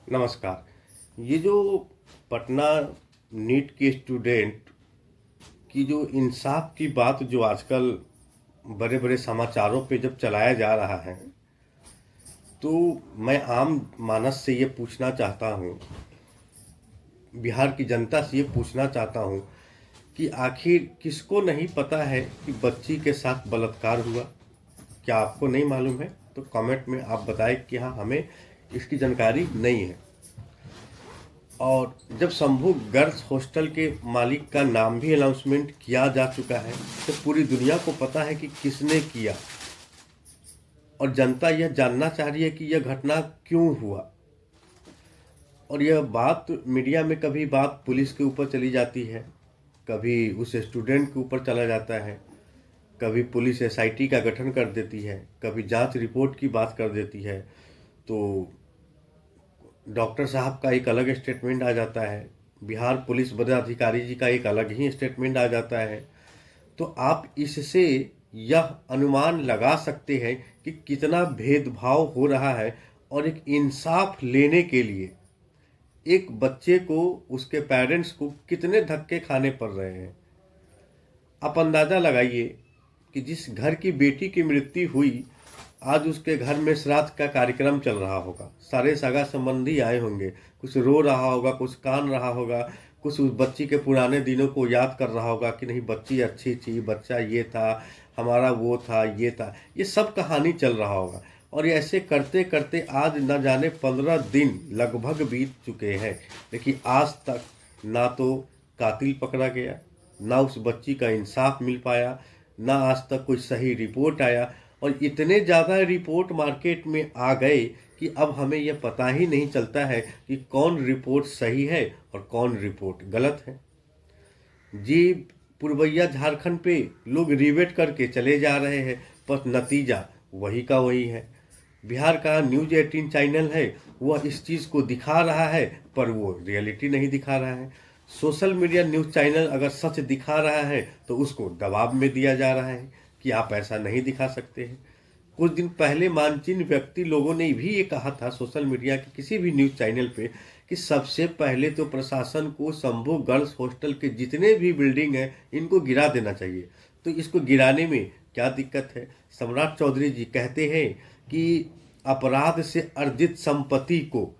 नमस्कार। ये जो पटना नीट के स्टूडेंट की जो इंसाफ की बात जो आजकल बड़े बड़े समाचारों पे जब चलाया जा रहा है, तो मैं आम मानस से ये पूछना चाहता हूँ, बिहार की जनता से ये पूछना चाहता हूँ कि आखिर किसको नहीं पता है कि बच्ची के साथ बलात्कार हुआ। क्या आपको नहीं मालूम है? तो कमेंट में आप बताएं कि हाँ, हमें इसकी जानकारी नहीं है। और जब शंभू गर्ल्स हॉस्टल के मालिक का नाम भी अनाउंसमेंट किया जा चुका है, तो पूरी दुनिया को पता है कि किसने किया। और जनता यह जानना चाह रही है कि यह घटना क्यों हुआ। और यह बात मीडिया में कभी बात पुलिस के ऊपर चली जाती है, कभी उस स्टूडेंट के ऊपर चला जाता है, कभी पुलिस एसआईटी का गठन कर देती है, कभी जांच रिपोर्ट की बात कर देती है, तो डॉक्टर साहब का एक अलग स्टेटमेंट आ जाता है, बिहार पुलिस पदाधिकारी जी का एक अलग ही स्टेटमेंट आ जाता है। तो आप इससे यह अनुमान लगा सकते हैं कि कितना भेदभाव हो रहा है और एक इंसाफ लेने के लिए एक बच्चे को, उसके पेरेंट्स को कितने धक्के खाने पड़ रहे हैं। आप अंदाज़ा लगाइए कि जिस घर की बेटी की मृत्यु हुई, आज उसके घर में श्राद्ध का कार्यक्रम चल रहा होगा, सारे सगा संबंधी आए होंगे, कुछ रो रहा होगा, कुछ कान रहा होगा, कुछ उस बच्ची के पुराने दिनों को याद कर रहा होगा कि नहीं बच्ची अच्छी थी, बच्चा ये था, हमारा वो था, ये था, ये सब कहानी चल रहा होगा। और ऐसे करते करते आज न जाने 15 दिन लगभग बीत चुके हैं, लेकिन आज तक ना तो कातिल पकड़ा गया, ना उस बच्ची का इंसाफ मिल पाया, ना आज तक कोई सही रिपोर्ट आया। और इतने ज़्यादा रिपोर्ट मार्केट में आ गए कि अब हमें यह पता ही नहीं चलता है कि कौन रिपोर्ट सही है और कौन रिपोर्ट गलत है। जी, पुरवैया झारखंड पे लोग रिवेट करके चले जा रहे हैं, पर नतीजा वही का वही है। बिहार का न्यूज 18 चैनल है, वह इस चीज़ को दिखा रहा है, पर वो रियलिटी नहीं दिखा रहा है। सोशल मीडिया न्यूज चैनल अगर सच दिखा रहा है तो उसको दबाव में दिया जा रहा है कि आप ऐसा नहीं दिखा सकते हैं। कुछ दिन पहले मानचीन व्यक्ति लोगों ने भी ये कहा था सोशल मीडिया के किसी भी न्यूज चैनल पे कि सबसे पहले तो प्रशासन को शंभू गर्ल्स हॉस्टल के जितने भी बिल्डिंग हैं इनको गिरा देना चाहिए। तो इसको गिराने में क्या दिक्कत है? सम्राट चौधरी जी कहते हैं कि अपराध से अर्जित संपत्ति को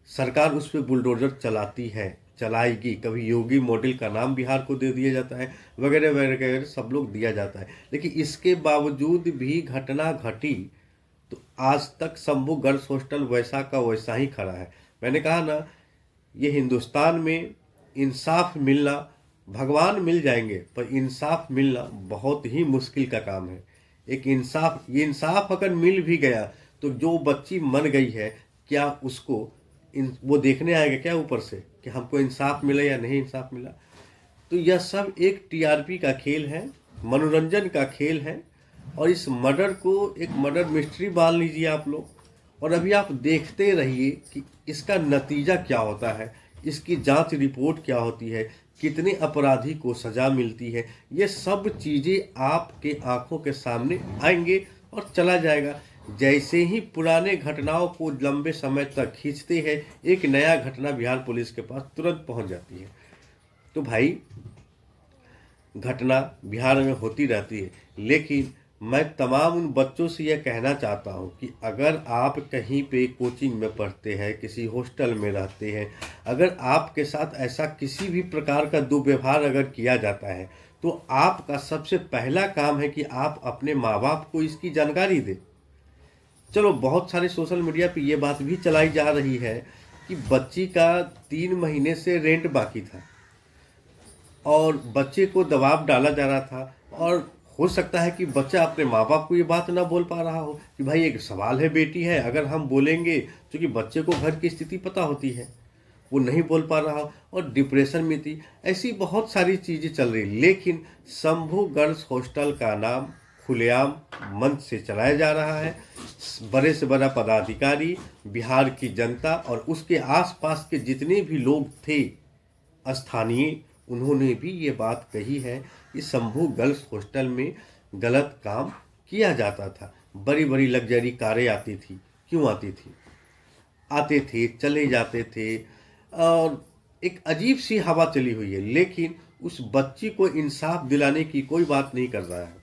सरकार उस पर बुलडोजर चलाती है, चलाएगी। कभी योगी मॉडल का नाम बिहार को दे दिया जाता है, वगैरह वगैरह सब लोग दिया जाता है, लेकिन इसके बावजूद भी घटना घटी तो आज तक शंभू गर्ल्स हॉस्टल वैसा का वैसा ही खड़ा है। मैंने कहा ना, ये हिंदुस्तान में इंसाफ मिलना, भगवान मिल जाएंगे पर इंसाफ मिलना बहुत ही मुश्किल का काम है। एक इंसाफ, ये इंसाफ अगर मिल भी गया तो जो बच्ची मर गई है, क्या उसको वो देखने आएगा क्या ऊपर से कि हमको इंसाफ मिला या नहीं इंसाफ मिला? तो यह सब एक टीआरपी का खेल है, मनोरंजन का खेल है। और इस मर्डर को एक मर्डर मिस्ट्री मान लीजिए आप लोग, और अभी आप देखते रहिए कि इसका नतीजा क्या होता है, इसकी जांच रिपोर्ट क्या होती है, कितने अपराधी को सजा मिलती है। ये सब चीज़ें आपके आंखों के सामने आएंगे और चला जाएगा। जैसे ही पुराने घटनाओं को लंबे समय तक खींचते हैं, एक नया घटना बिहार पुलिस के पास तुरंत पहुंच जाती है। तो भाई, घटना बिहार में होती रहती है, लेकिन मैं तमाम उन बच्चों से यह कहना चाहता हूं कि अगर आप कहीं पे कोचिंग में पढ़ते हैं, किसी हॉस्टल में रहते हैं, अगर आपके साथ ऐसा किसी भी प्रकार का दुर्व्यवहार अगर किया जाता है, तो आपका सबसे पहला काम है कि आप अपने माँ बाप को इसकी जानकारी दें। चलो, बहुत सारे सोशल मीडिया पे ये बात भी चलाई जा रही है कि बच्ची का 3 महीने से रेंट बाकी था और बच्चे को दबाव डाला जा रहा था। और हो सकता है कि बच्चा अपने माँ बाप को ये बात ना बोल पा रहा हो कि भाई एक सवाल है, बेटी है, अगर हम बोलेंगे, क्योंकि बच्चे को घर की स्थिति पता होती है, वो नहीं बोल पा रहा और डिप्रेशन में थी। ऐसी बहुत सारी चीज़ें चल रही, लेकिन शंभू गर्ल्स हॉस्टल का नाम खुलेआम मंच से चलाया जा रहा है। बड़े से बड़ा पदाधिकारी, बिहार की जनता और उसके आसपास के जितने भी लोग थे स्थानीय, उन्होंने भी ये बात कही है कि शंभू गर्ल्स हॉस्टल में गलत काम किया जाता था। बड़ी बड़ी लग्जरी कारें आती थी, क्यों आती थी? आते थे, चले जाते थे और एक अजीब सी हवा चली हुई है, लेकिन उस बच्ची को इंसाफ दिलाने की कोई बात नहीं कर रहा है।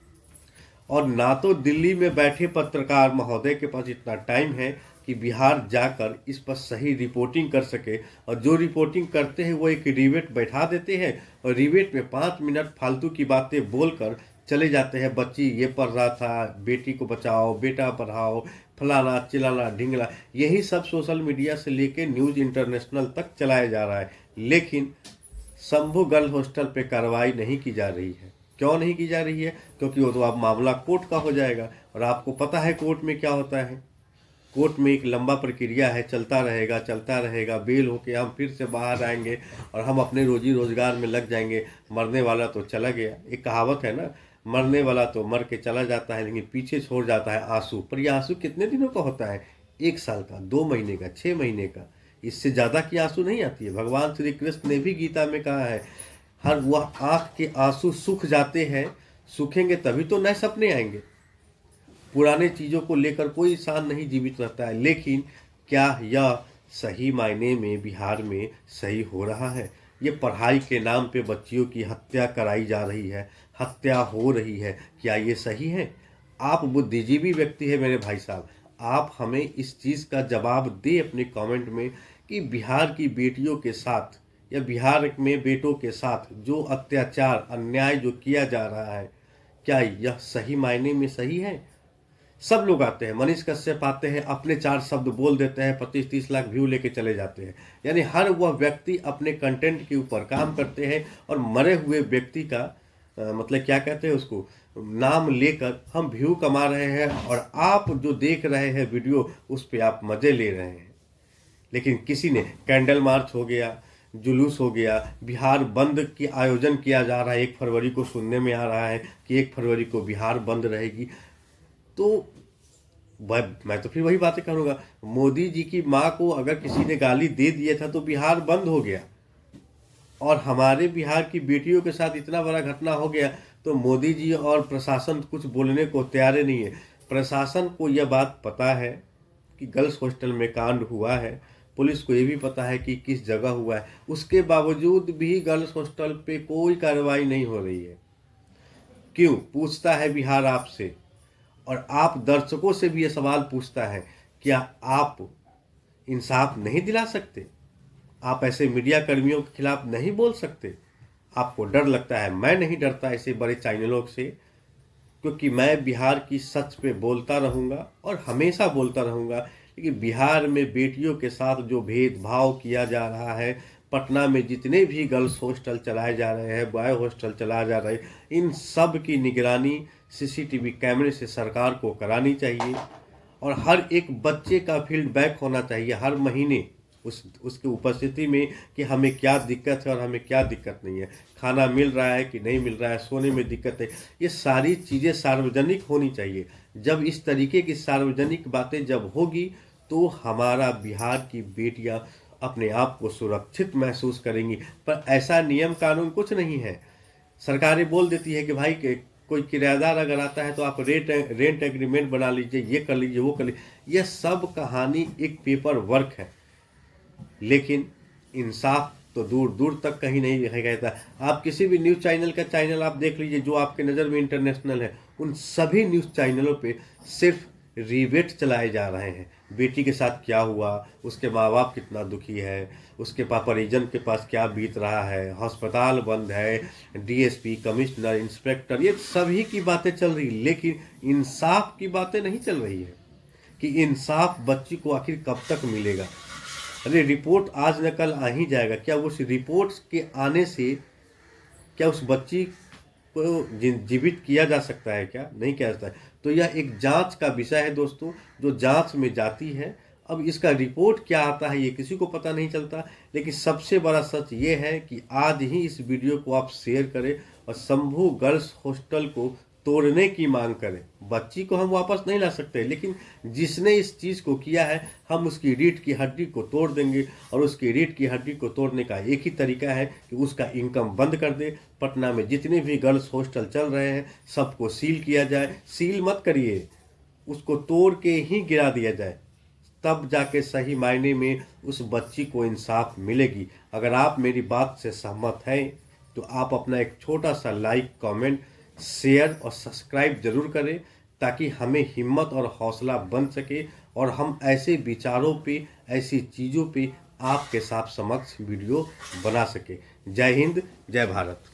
और ना तो दिल्ली में बैठे पत्रकार महोदय के पास इतना टाइम है कि बिहार जाकर इस पर सही रिपोर्टिंग कर सके, और जो रिपोर्टिंग करते हैं वो एक रिवेट बैठा देते हैं और रिवेट में 5 मिनट फालतू की बातें बोलकर चले जाते हैं। बच्ची ये पढ़ रहा था, बेटी को बचाओ, बेटा पढ़ाओ, फलाना चिलाना ढिंगला, यही सब सोशल मीडिया से लेके न्यूज़ इंटरनेशनल तक चलाया जा रहा है। लेकिन शंभू गर्ल हॉस्टल पे कार्रवाई नहीं की जा रही है। क्यों नहीं की जा रही है? क्योंकि वो तो अब मामला कोर्ट का हो जाएगा, और आपको पता है कोर्ट में क्या होता है। कोर्ट में एक लंबा प्रक्रिया है, चलता रहेगा, बेल होके हम फिर से बाहर आएंगे और हम अपने रोजी रोजगार में लग जाएंगे। मरने वाला तो चला गया, एक कहावत है ना, मरने वाला तो मर के चला जाता है लेकिन पीछे छोड़ जाता है आंसू। पर यह आंसू कितने दिनों का होता है? 1 साल का, 2 महीने का, 6 महीने का, इससे ज़्यादा की आंसू नहीं आती है। भगवान श्री कृष्ण ने भी गीता में कहा है, हर वह आँख के आंसू सूख जाते हैं, सूखेंगे तभी तो नए सपने आएंगे। पुराने चीज़ों को लेकर कोई इंसान नहीं जीवित रहता है। लेकिन क्या यह सही मायने में बिहार में सही हो रहा है? ये पढ़ाई के नाम पे बच्चियों की हत्या कराई जा रही है, हत्या हो रही है, क्या ये सही है? आप बुद्धिजीवी व्यक्ति है मेरे भाई साहब, आप हमें इस चीज़ का जवाब दे अपने कमेंट में कि बिहार की बेटियों के साथ या बिहार में बेटों के साथ जो अत्याचार अन्याय जो किया जा रहा है, क्या यह सही मायने में सही है? सब लोग आते हैं, मनीष कश्यप आते हैं, अपने 4 शब्द बोल देते हैं, 25-30 लाख व्यू लेके चले जाते हैं। यानी हर वह व्यक्ति अपने कंटेंट के ऊपर काम करते हैं और मरे हुए व्यक्ति का मतलब क्या कहते हैं उसको, नाम लेकर हम व्यू कमा रहे हैं, और आप जो देख रहे हैं वीडियो उस पर आप मज़े ले रहे हैं। लेकिन किसी ने कैंडल मार्च हो गया, जुलूस हो गया, बिहार बंद की आयोजन किया जा रहा है। 1 फरवरी को सुनने में आ रहा है कि 1 फरवरी को बिहार बंद रहेगी। तो मैं तो फिर वही बातें करूँगा, मोदी जी की माँ को अगर किसी ने गाली दे दिया था तो बिहार बंद हो गया, और हमारे बिहार की बेटियों के साथ इतना बड़ा घटना हो गया तो मोदी जी और प्रशासन कुछ बोलने को तैयार नहीं है। प्रशासन को यह बात पता है कि गर्ल्स हॉस्टल में कांड हुआ है, पुलिस को ये भी पता है कि किस जगह हुआ है, उसके बावजूद भी गर्ल्स हॉस्टल पे कोई कार्रवाई नहीं हो रही है। क्यों पूछता है बिहार आपसे, और आप दर्शकों से भी ये सवाल पूछता है, क्या आप इंसाफ नहीं दिला सकते? आप ऐसे मीडिया कर्मियों के खिलाफ नहीं बोल सकते? आपको डर लगता है? मैं नहीं डरता ऐसे बड़े चैनलों से, क्योंकि मैं बिहार की सच पे बोलता रहूँगा और हमेशा बोलता रहूँगा। लेकिन बिहार में बेटियों के साथ जो भेदभाव किया जा रहा है, पटना में जितने भी गर्ल्स हॉस्टल चलाए जा रहे हैं, बॉय हॉस्टल चलाए जा रहे हैं, इन सब की निगरानी सीसीटीवी कैमरे से सरकार को करानी चाहिए, और हर एक बच्चे का फीडबैक होना चाहिए हर महीने उसकी उपस्थिति में कि हमें क्या दिक्कत है और हमें क्या दिक्कत नहीं है, खाना मिल रहा है कि नहीं मिल रहा है, सोने में दिक्कत है। ये सारी चीज़ें सार्वजनिक होनी चाहिए। जब इस तरीके की सार्वजनिक बातें जब होगी तो हमारा बिहार की बेटियां अपने आप को सुरक्षित महसूस करेंगी। पर ऐसा नियम कानून कुछ नहीं है। सरकारें बोल देती है कि भाई कोई किराएदार अगर आता है तो आप रेंट एग्रीमेंट बना लीजिए, ये कर लीजिए, वो कर लीजिए। यह सब कहानी एक पेपर वर्क है, लेकिन इंसाफ तो दूर दूर तक कहीं नहीं कहता। आप किसी भी न्यूज़ चैनल का चैनल आप देख लीजिए जो आपके नज़र में इंटरनेशनल है, उन सभी न्यूज़ चैनलों पे सिर्फ रिवेट चलाए जा रहे हैं। बेटी के साथ क्या हुआ, उसके माँ बाप कितना दुखी है, उसके परिजन के पास क्या बीत रहा है, अस्पताल बंद है, डीएसपी, कमिश्नर, इंस्पेक्टर, ये सभी की बातें चल रही, लेकिन इंसाफ की बातें नहीं चल रही है कि इंसाफ बच्ची को आखिर कब तक मिलेगा। अरे रिपोर्ट आज न कल आ ही जाएगा। क्या उस रिपोर्ट के आने से क्या उस बच्ची को जीवित किया जा सकता है? क्या नहीं किया जाता है। तो यह एक जांच का विषय है दोस्तों, जो जांच में जाती है। अब इसका रिपोर्ट क्या आता है ये किसी को पता नहीं चलता, लेकिन सबसे बड़ा सच ये है कि आज ही इस वीडियो को आप शेयर करें और शंभू गर्ल्स हॉस्टल को तोड़ने की मांग करें। बच्ची को हम वापस नहीं ला सकते, लेकिन जिसने इस चीज़ को किया है हम उसकी रीढ़ की हड्डी को तोड़ देंगे, और उसकी रीढ़ की हड्डी को तोड़ने का एक ही तरीका है कि उसका इनकम बंद कर दे। पटना में जितने भी गर्ल्स हॉस्टल चल रहे हैं सबको सील किया जाए। सील मत करिए, उसको तोड़ के ही गिरा दिया जाए। तब जाके सही मायने में उस बच्ची को इंसाफ मिलेगी। अगर आप मेरी बात से सहमत हैं तो आप अपना एक छोटा सा लाइक, कमेंट, शेयर और सब्सक्राइब जरूर करें, ताकि हमें हिम्मत और हौसला बन सके और हम ऐसे विचारों पे, ऐसी चीज़ों पे आपके साथ समक्ष वीडियो बना सके। जय हिंद, जय भारत।